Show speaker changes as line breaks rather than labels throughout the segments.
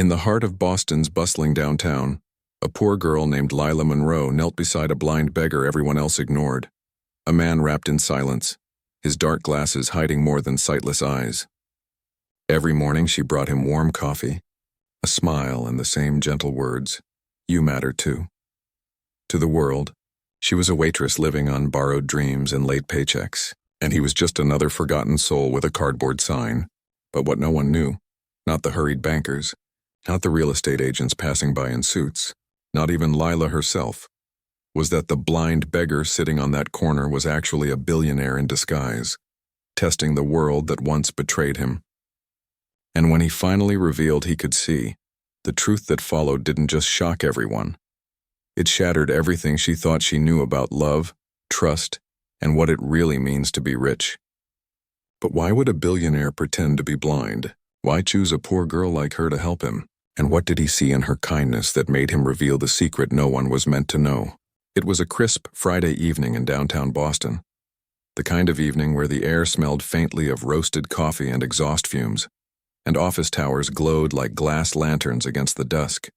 In the heart of Boston's bustling downtown, a poor girl named Lila Monroe knelt beside a blind beggar everyone else ignored. A man wrapped in silence, his dark glasses hiding more than sightless eyes. Every morning she brought him warm coffee, a smile and the same gentle words, "You matter too." To the world, she was a waitress living on borrowed dreams and late paychecks, and he was just another forgotten soul with a cardboard sign. But what no one knew, not the hurried bankers, not the real estate agents passing by in suits, not even Lila herself, was that the blind beggar sitting on that corner was actually a billionaire in disguise, testing the world that once betrayed him. And when he finally revealed he could see, the truth that followed didn't just shock everyone. It shattered everything she thought she knew about love, trust, and what it really means to be rich. But why would a billionaire pretend to be blind? Why choose a poor girl like her to help him? And what did he see in her kindness that made him reveal the secret no one was meant to know? It was a crisp Friday evening in downtown Boston, the kind of evening where the air smelled faintly of roasted coffee and exhaust fumes, and office towers glowed like glass lanterns against the dusk.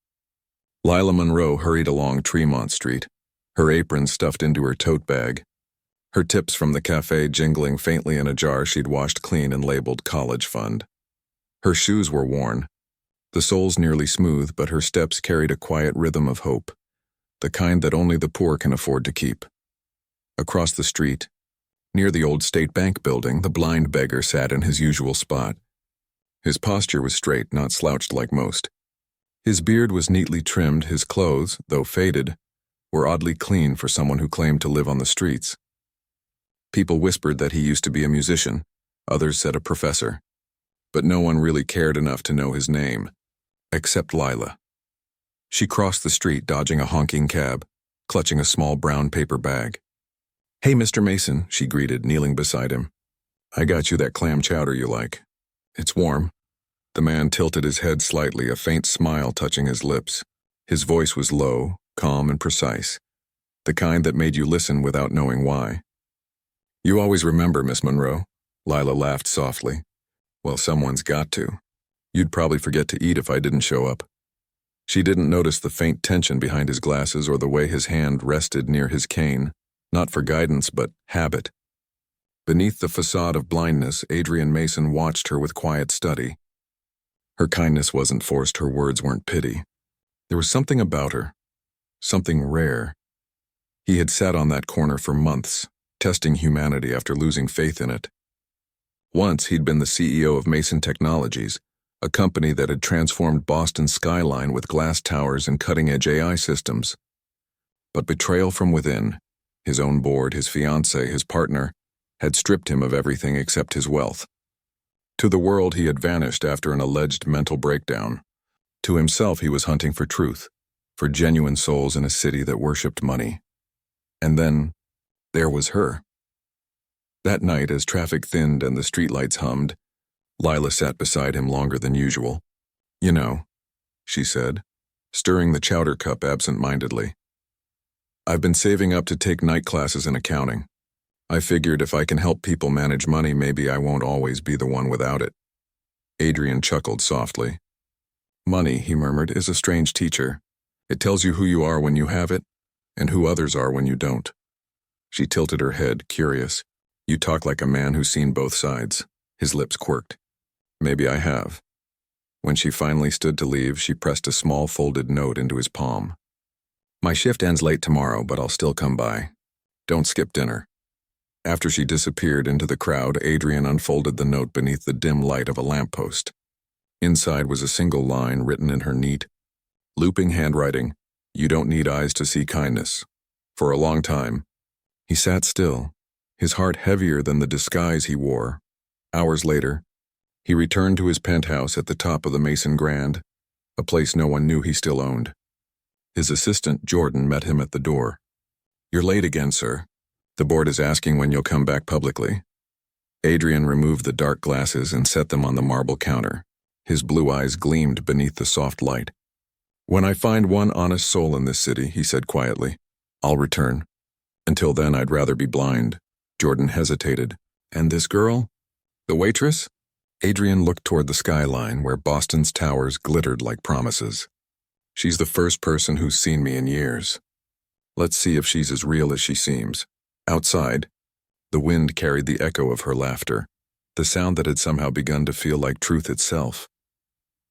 Lila Monroe hurried along Tremont Street, her apron stuffed into her tote bag, her tips from the cafe jingling faintly in a jar she'd washed clean and labeled college fund. Her shoes were worn, the soles nearly smooth, but her steps carried a quiet rhythm of hope, the kind that only the poor can afford to keep. Across the street, near the old State Bank building, the blind beggar sat in his usual spot. His posture was straight, not slouched like most. His beard was neatly trimmed, his clothes, though faded, were oddly clean for someone who claimed to live on the streets. People whispered that he used to be a musician, others said a professor, but no one really cared enough to know his name, except Lila. She crossed the street, dodging a honking cab, clutching a small brown paper bag. "Hey, Mr. Mason," she greeted, kneeling beside him. "I got you that clam chowder you like. It's warm." The man tilted his head slightly, a faint smile touching his lips. His voice was low, calm, and precise, the kind that made you listen without knowing why. "You always remember, Miss Monroe." Lila laughed softly. "Well, someone's got to. You'd probably forget to eat if I didn't show up." She didn't notice the faint tension behind his glasses or the way his hand rested near his cane, not for guidance but habit. Beneath the facade of blindness, Adrian Mason watched her with quiet study. Her kindness wasn't forced, her words weren't pity. There was something about her, something rare. He had sat on that corner for months, testing humanity after losing faith in it. Once he'd been the CEO of Mason Technologies, a company that had transformed Boston's skyline with glass towers and cutting-edge AI systems. But betrayal from within, his own board, his fiancée, his partner, had stripped him of everything except his wealth. To the world he had vanished after an alleged mental breakdown. To himself he was hunting for truth, for genuine souls in a city that worshipped money. And then, there was her. That night, as traffic thinned and the streetlights hummed, Lila sat beside him longer than usual. "You know," she said, stirring the chowder cup absent-mindedly, "I've been saving up to take night classes in accounting. I figured if I can help people manage money, maybe I won't always be the one without it." Adrian chuckled softly. "Money," he murmured, "is a strange teacher. It tells you who you are when you have it, and who others are when you don't." She tilted her head, curious. "You talk like a man who's seen both sides." His lips quirked. "Maybe I have." When she finally stood to leave, she pressed a small folded note into his palm. "My shift ends late tomorrow, but I'll still come by. Don't skip dinner." After she disappeared into the crowd, Adrian unfolded the note beneath the dim light of a lamppost. Inside was a single line written in her neat, looping handwriting, "You don't need eyes to see kindness." For a long time, he sat still, his heart heavier than the disguise he wore. Hours later, he returned to his penthouse at the top of the Mason Grand, a place no one knew he still owned. His assistant, Jordan, met him at the door. "You're late again, sir. The board is asking when you'll come back publicly." Adrian removed the dark glasses and set them on the marble counter. His blue eyes gleamed beneath the soft light. "When I find one honest soul in this city," he said quietly, "I'll return. Until then, I'd rather be blind." Jordan hesitated. "And this girl? The waitress?" Adrian looked toward the skyline where Boston's towers glittered like promises. She's the first person who's seen me in years. Let's see if she's as real as she seems. Outside, the wind carried the echo of her laughter, the sound that had somehow begun to feel like truth itself.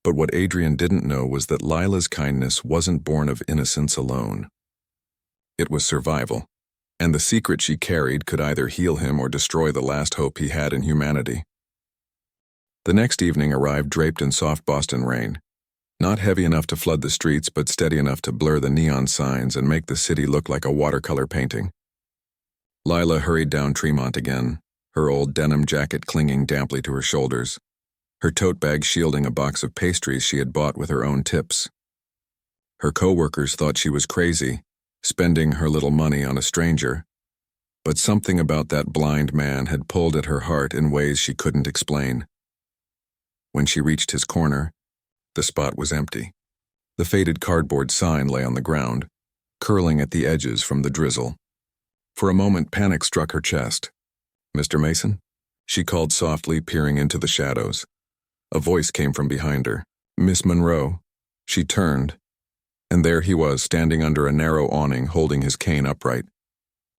But what Adrian didn't know was that Lila's kindness wasn't born of innocence alone. It was survival, and the secret she carried could either heal him or destroy the last hope he had in humanity. The next evening arrived draped in soft Boston rain, not heavy enough to flood the streets but steady enough to blur the neon signs and make the city look like a watercolor painting. Lila hurried down Tremont again, her old denim jacket clinging damply to her shoulders, her tote bag shielding a box of pastries she had bought with her own tips. Her co-workers thought she was crazy, spending her little money on a stranger, but something about that blind man had pulled at her heart in ways she couldn't explain. When she reached his corner, the spot was empty. The faded cardboard sign lay on the ground, curling at the edges from the drizzle. For a moment, panic struck her chest. "Mr. Mason?" she called softly, peering into the shadows. A voice came from behind her. "Miss Monroe." She turned, and there he was, standing under a narrow awning, holding his cane upright.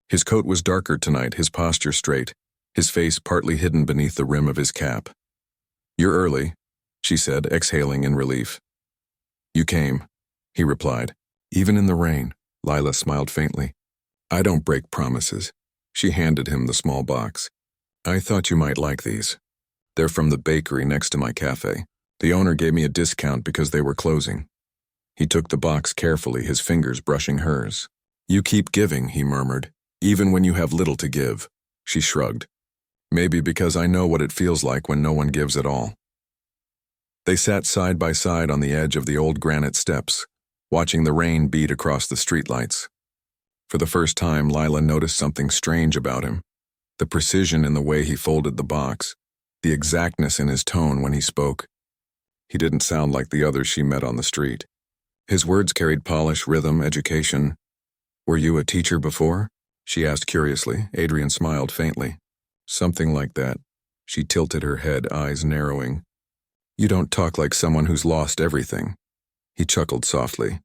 His coat was darker tonight, his posture straight, his face partly hidden beneath the rim of his cap. "You're early," she said, exhaling in relief. "You came," he replied. "Even in the rain." Lila smiled faintly. "I don't break promises." She handed him the small box. "I thought you might like these. They're from the bakery next to my cafe. The owner gave me a discount because they were closing." He took the box carefully, his fingers brushing hers. "You keep giving," he murmured, "even when you have little to give." She shrugged. "Maybe because I know what it feels like when no one gives at all." They sat side by side on the edge of the old granite steps, watching the rain beat across the streetlights. For the first time, Lila noticed something strange about him. The precision in the way he folded the box, the exactness in his tone when he spoke. He didn't sound like the others she met on the street. His words carried polish, rhythm, education. "Were you a teacher before?" she asked curiously. Adrian smiled faintly. "Something like that." She tilted her head, eyes narrowing. "You don't talk like someone who's lost everything." He chuckled softly.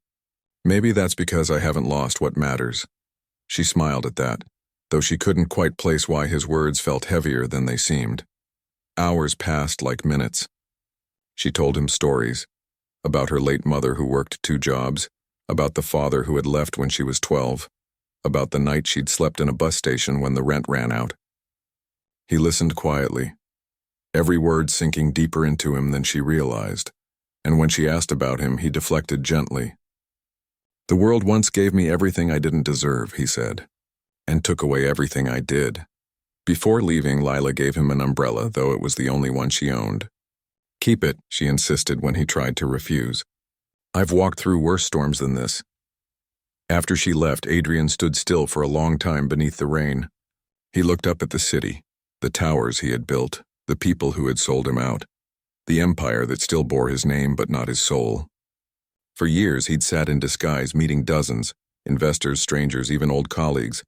"Maybe that's because I haven't lost what matters." She smiled at that, though she couldn't quite place why his words felt heavier than they seemed. Hours passed like minutes. She told him stories, about her late mother who worked 2 jobs, about the father who had left when she was 12, about the night she'd slept in a bus station when the rent ran out. He listened quietly, every word sinking deeper into him than she realized, and when she asked about him, he deflected gently. "The world once gave me everything I didn't deserve," he said, "and took away everything I did." Before leaving, Lila gave him an umbrella, though it was the only one she owned. "Keep it," she insisted when he tried to refuse. "I've walked through worse storms than this." After she left, Adrian stood still for a long time beneath the rain. He looked up at the city, the towers he had built, the people who had sold him out, the empire that still bore his name but not his soul. For years he'd sat in disguise meeting dozens, investors, strangers, even old colleagues,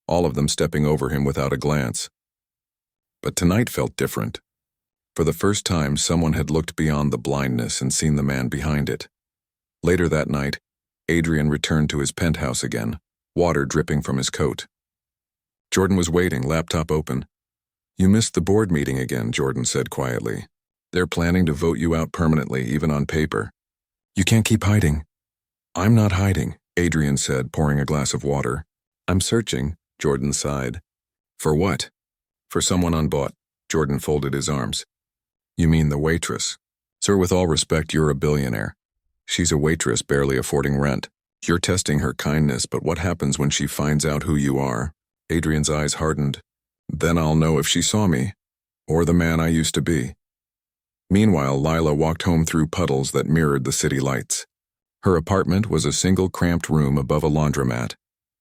all of them stepping over him without a glance. But tonight felt different. For the first time, someone had looked beyond the blindness and seen the man behind it. Later that night, Adrian returned to his penthouse again, water dripping from his coat. Jordan was waiting, laptop open. "You missed the board meeting again," Jordan said quietly. "They're planning to vote you out permanently, even on paper. You can't keep hiding." "I'm not hiding," Adrian said, pouring a glass of water. "I'm searching," Jordan sighed. "For what?" "For someone unbought." Jordan folded his arms. "You mean the waitress?" "Sir, with all respect, you're a billionaire. She's a waitress barely affording rent. You're testing her kindness, but what happens when she finds out who you are?" Adrian's eyes hardened. "Then I'll know if she saw me, or the man I used to be." Meanwhile, Lila walked home through puddles that mirrored the city lights. Her apartment was a single cramped room above a laundromat,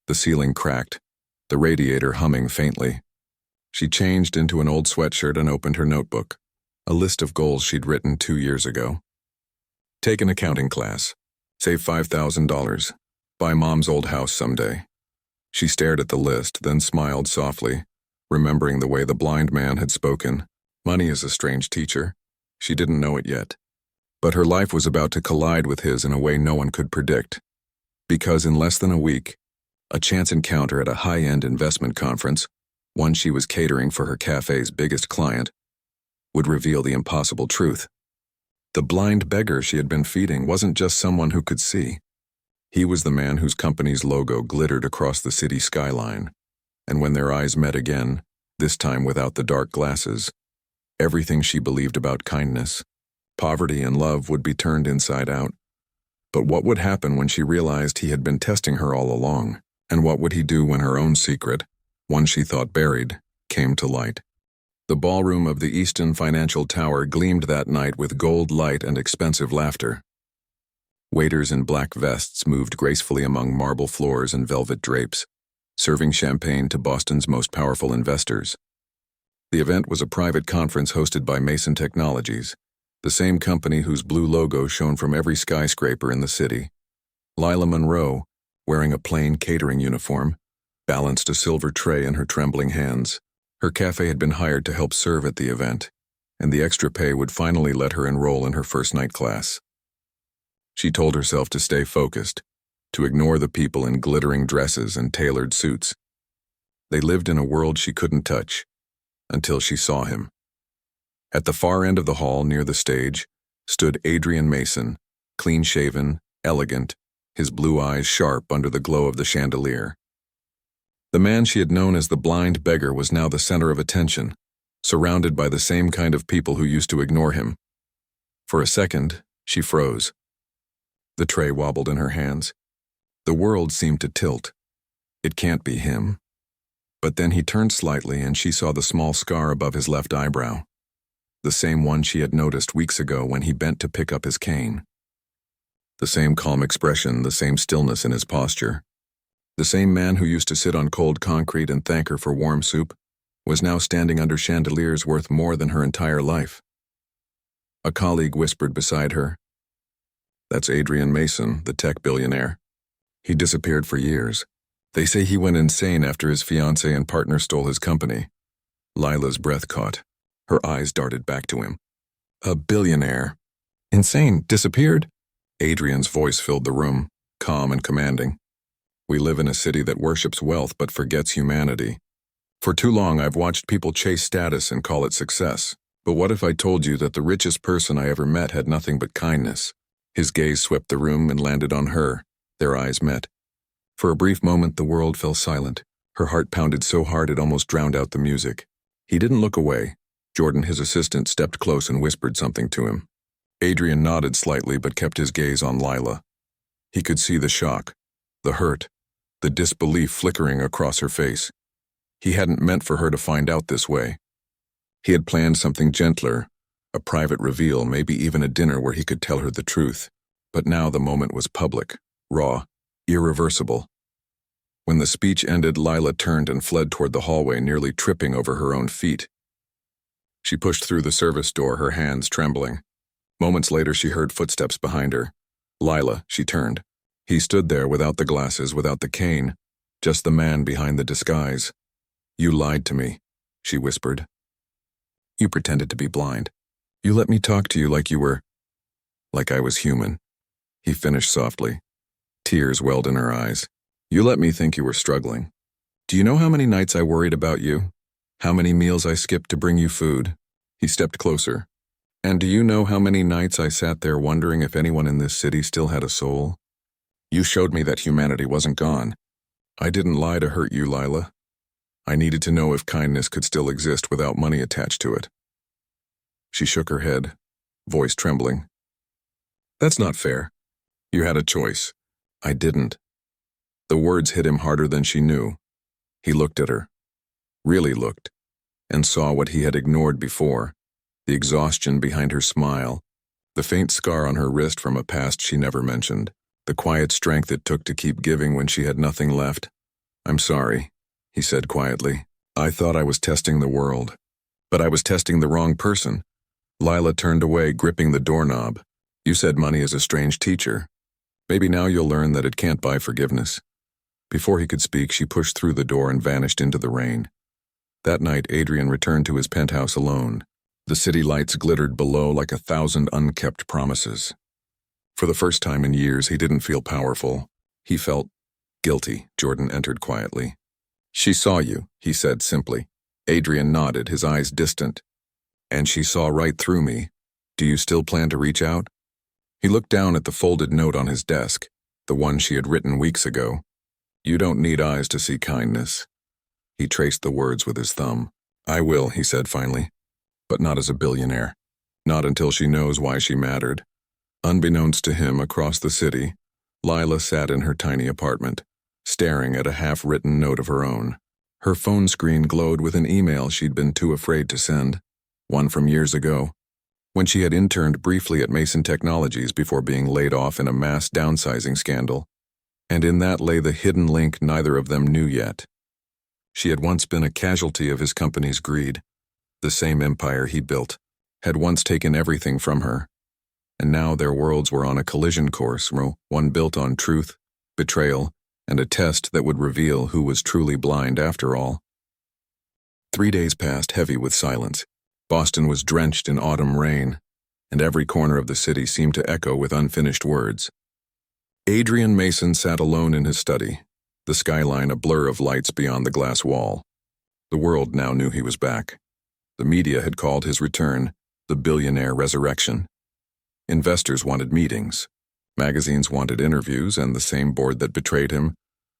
the ceiling cracked, the radiator humming faintly. She changed into an old sweatshirt and opened her notebook, a list of goals she'd written 2 years ago. Take an accounting class, save $5,000, buy Mom's old house someday. She stared at the list, then smiled softly, remembering the way the blind man had spoken. Money is a strange teacher. She didn't know it yet. But her life was about to collide with his in a way no one could predict. Because in less than a week, a chance encounter at a high-end investment conference, one she was catering for her cafe's biggest client, would reveal the impossible truth. The blind beggar she had been feeding wasn't just someone who could see. He was the man whose company's logo glittered across the city skyline. And when their eyes met again, this time without the dark glasses, everything she believed about kindness, poverty, and love would be turned inside out. But what would happen when she realized he had been testing her all along? And what would he do when her own secret, one she thought buried, came to light? The ballroom of the Easton Financial Tower gleamed that night with gold light and expensive laughter. Waiters in black vests moved gracefully among marble floors and velvet drapes, serving champagne to Boston's most powerful investors. The event was a private conference hosted by Mason Technologies, the same company whose blue logo shone from every skyscraper in the city. Lila Monroe, wearing a plain catering uniform, balanced a silver tray in her trembling hands. Her cafe had been hired to help serve at the event, and the extra pay would finally let her enroll in her first night class. She told herself to stay focused, to ignore the people in glittering dresses and tailored suits. They lived in a world she couldn't touch, until she saw him. At the far end of the hall near the stage stood Adrian Mason, clean-shaven, elegant, his blue eyes sharp under the glow of the chandelier. The man she had known as the blind beggar was now the center of attention, surrounded by the same kind of people who used to ignore him. For a second, she froze. The tray wobbled in her hands. The world seemed to tilt. It can't be him. But then he turned slightly and she saw the small scar above his left eyebrow, the same one she had noticed weeks ago when he bent to pick up his cane. The same calm expression, the same stillness in his posture. The same man who used to sit on cold concrete and thank her for warm soup was now standing under chandeliers worth more than her entire life. A colleague whispered beside her, "That's Adrian Mason, the tech billionaire. He disappeared for years. They say he went insane after his fiancée and partner stole his company." Lila's breath caught. Her eyes darted back to him. "A billionaire? Insane? Disappeared?" Adrian's voice filled the room, calm and commanding. "We live in a city that worships wealth but forgets humanity. For too long I've watched people chase status and call it success. But what if I told you that the richest person I ever met had nothing but kindness?" His gaze swept the room and landed on her. Their eyes met. For a brief moment the world fell silent. Her heart pounded so hard it almost drowned out the music. He didn't look away. Jordan, his assistant, stepped close and whispered something to him. Adrian nodded slightly but kept his gaze on Lila. He could see the shock, the hurt, the disbelief flickering across her face. He hadn't meant for her to find out this way. He had planned something gentler, a private reveal, maybe even a dinner where he could tell her the truth. But now the moment was public, raw, irreversible. When the speech ended, Lila turned and fled toward the hallway, nearly tripping over her own feet. She pushed through the service door, her hands trembling. Moments later, she heard footsteps behind her. "Lila," she turned. He stood there without the glasses, without the cane, just the man behind the disguise. "You lied to me," she whispered. "You pretended to be blind. You let me talk to you like I was human." He finished softly. Tears welled in her eyes. "You let me think you were struggling. Do you know how many nights I worried about you? How many meals I skipped to bring you food?" He stepped closer. "And do you know how many nights I sat there wondering if anyone in this city still had a soul? You showed me that humanity wasn't gone. I didn't lie to hurt you, Lila. I needed to know if kindness could still exist without money attached to it." She shook her head, voice trembling. "That's not fair. You had a choice. I didn't." The words hit him harder than she knew. He looked at her, really looked, and saw what he had ignored before, the exhaustion behind her smile, the faint scar on her wrist from a past she never mentioned, the quiet strength it took to keep giving when she had nothing left. "I'm sorry," he said quietly. "I thought I was testing the world. But I was testing the wrong person." Lila turned away, gripping the doorknob. "You said money is a strange teacher. Maybe now you'll learn that it can't buy forgiveness." Before he could speak, she pushed through the door and vanished into the rain. That night, Adrian returned to his penthouse alone. The city lights glittered below like 1,000 unkept promises. For the first time in years, he didn't feel powerful. He felt guilty. Jordan entered quietly. "She saw you," he said simply. Adrian nodded, his eyes distant. "And she saw right through me. Do you still plan to reach out?" He looked down at the folded note on his desk, the one she had written weeks ago. "You don't need eyes to see kindness." He traced the words with his thumb. "I will," he said finally, "but not as a billionaire. Not until she knows why she mattered." Unbeknownst to him, across the city, Lila sat in her tiny apartment, staring at a half-written note of her own. Her phone screen glowed with an email she'd been too afraid to send, one from years ago, when she had interned briefly at Mason Technologies before being laid off in a mass downsizing scandal, and in that lay the hidden link neither of them knew yet. She had once been a casualty of his company's greed. The same empire he built had once taken everything from her, and now their worlds were on a collision course, one built on truth, betrayal, and a test that would reveal who was truly blind after all. 3 days passed, heavy with silence. Boston was drenched in autumn rain, and every corner of the city seemed to echo with unfinished words. Adrian Mason sat alone in his study, the skyline a blur of lights beyond the glass wall. The world now knew he was back. The media had called his return the billionaire resurrection. Investors wanted meetings. Magazines wanted interviews, and the same board that betrayed him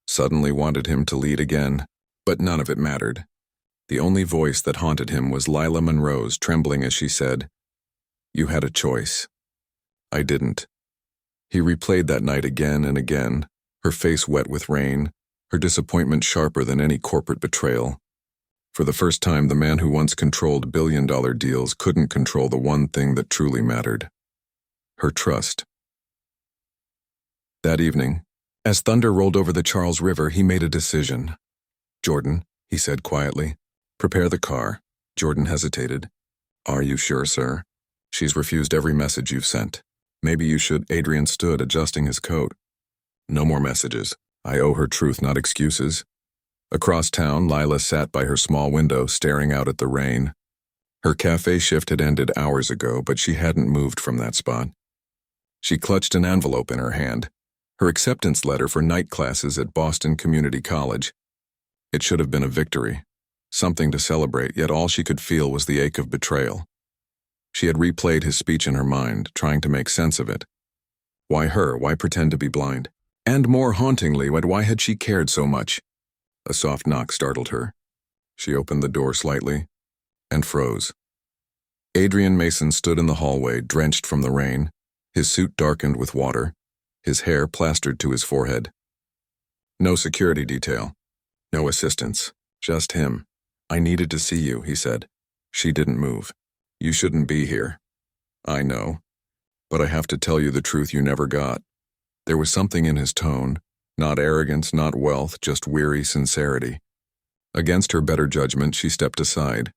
suddenly wanted him to lead again. But none of it mattered. The only voice that haunted him was Lila Monroe's, trembling as she said, "You had a choice. I didn't." He replayed that night again and again, her face wet with rain, her disappointment sharper than any corporate betrayal. For the first time, the man who once controlled billion-dollar deals couldn't control the one thing that truly mattered: her trust. That evening, as thunder rolled over the Charles River, he made a decision. "Jordan," he said quietly, "prepare the car." Jordan hesitated. "Are you sure, sir? She's refused every message you've sent. Maybe you should." Adrian stood, adjusting his coat. "No more messages. I owe her truth, not excuses." Across town, Lila sat by her small window, staring out at the rain. Her cafe shift had ended hours ago, but she hadn't moved from that spot. She clutched an envelope in her hand, her acceptance letter for night classes at Boston Community College. It should have been a victory, something to celebrate, yet all she could feel was the ache of betrayal. She had replayed his speech in her mind, trying to make sense of it. Why her? Why pretend to be blind? And more hauntingly, why had she cared so much? A soft knock startled her. She opened the door slightly and froze. Adrian Mason stood in the hallway, drenched from the rain, his suit darkened with water, his hair plastered to his forehead. No security detail, no assistance, just him. "I needed to see you," he said. She didn't move. "You shouldn't be here." "I know, but I have to tell you the truth you never got." There was something in his tone, not arrogance, not wealth, just weary sincerity. Against her better judgment, she stepped aside.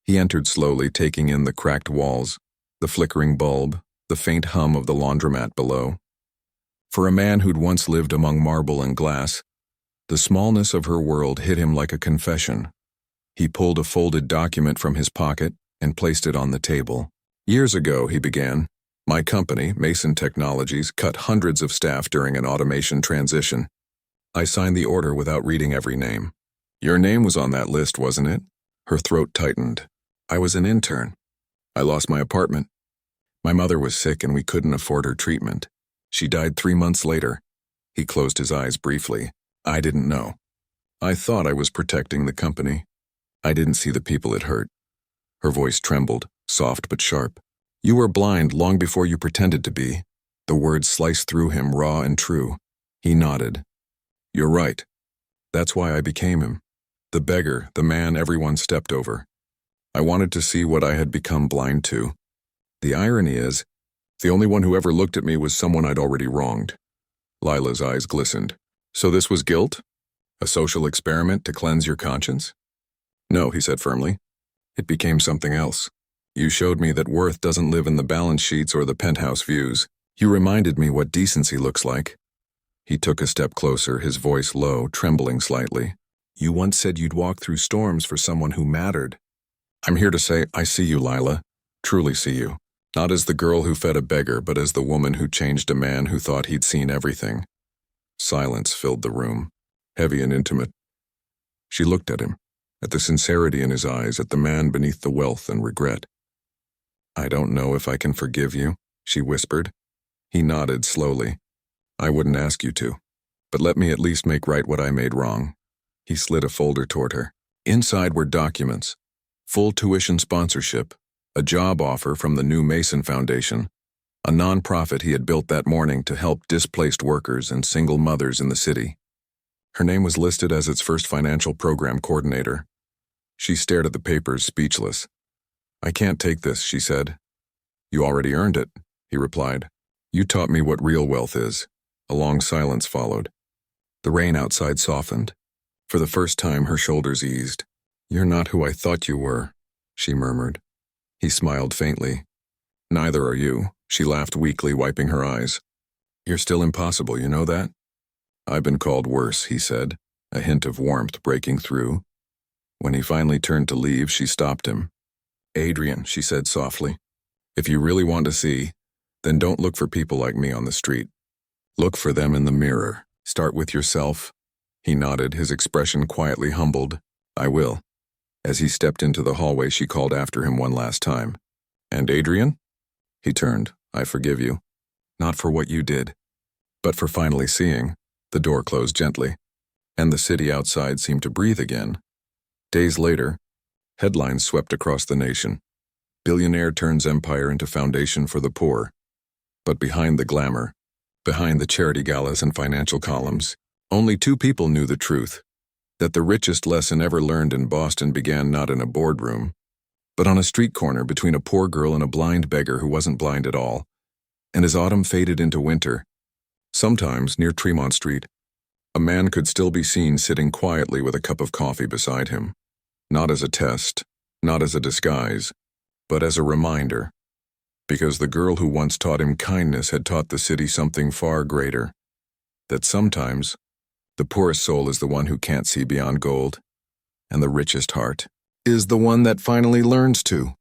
He entered slowly, taking in the cracked walls, the flickering bulb, the faint hum of the laundromat below. For a man who'd once lived among marble and glass, the smallness of her world hit him like a confession. He pulled a folded document from his pocket and placed it on the table. "Years ago," he began, "my company, Mason Technologies, cut hundreds of staff during an automation transition. I signed the order without reading every name. Your name was on that list, wasn't it?" Her throat tightened. "I was an intern. I lost my apartment. My mother was sick and we couldn't afford her treatment. She died 3 months later." He closed his eyes briefly. "I didn't know. I thought I was protecting the company. I didn't see the people it hurt." Her voice trembled, soft but sharp. "You were blind long before you pretended to be." The words sliced through him, raw and true. He nodded. "You're right. That's why I became him. The beggar, the man everyone stepped over. I wanted to see what I had become blind to. The irony is, the only one who ever looked at me was someone I'd already wronged." Lila's eyes glistened. "So this was guilt? A social experiment to cleanse your conscience?" "No," he said firmly. "It became something else. You showed me that worth doesn't live in the balance sheets or the penthouse views. You reminded me what decency looks like." He took a step closer, his voice low, trembling slightly. "You once said you'd walk through storms for someone who mattered. I'm here to say I see you, Lila. Truly see you. Not as the girl who fed a beggar, but as the woman who changed a man who thought he'd seen everything. Silence filled the room, heavy and intimate. She looked at him, at the sincerity in his eyes, at the man beneath the wealth and regret. I don't know if I can forgive you, she whispered. He nodded slowly. I wouldn't ask you to, but let me at least make right what I made wrong. He slid a folder toward her. Inside were documents, full tuition sponsorship, a job offer from the New Mason Foundation, a nonprofit he had built that morning to help displaced workers and single mothers in the city. Her name was listed as its first financial program coordinator. She stared at the papers, speechless. I can't take this, she said. You already earned it, he replied. You taught me what real wealth is. A long silence followed. The rain outside softened. For the first time, her shoulders eased. You're not who I thought you were, she murmured. He smiled faintly. Neither are you, she laughed weakly, wiping her eyes. You're still impossible, you know that? I've been called worse, he said, a hint of warmth breaking through. When he finally turned to leave, she stopped him. Adrian, she said softly, if you really want to see, then don't look for people like me on the street. Look for them in the mirror. Start with yourself. He nodded, his expression quietly humbled. I will. As he stepped into the hallway, she called after him one last time. And Adrian? He turned. I forgive you. Not for what you did, but for finally seeing. The door closed gently, and the city outside seemed to breathe again. Days later, headlines swept across the nation. Billionaire turns empire into foundation for the poor. But behind the glamour, behind the charity galas and financial columns, only two people knew the truth, that the richest lesson ever learned in Boston began not in a boardroom, but on a street corner between a poor girl and a blind beggar who wasn't blind at all. And as autumn faded into winter, sometimes near Tremont Street, a man could still be seen sitting quietly with a cup of coffee beside him, not as a test, not as a disguise, but as a reminder, because the girl who once taught him kindness had taught the city something far greater, that sometimes the poorest soul is the one who can't see beyond gold, and the richest heart is the one that finally learns to.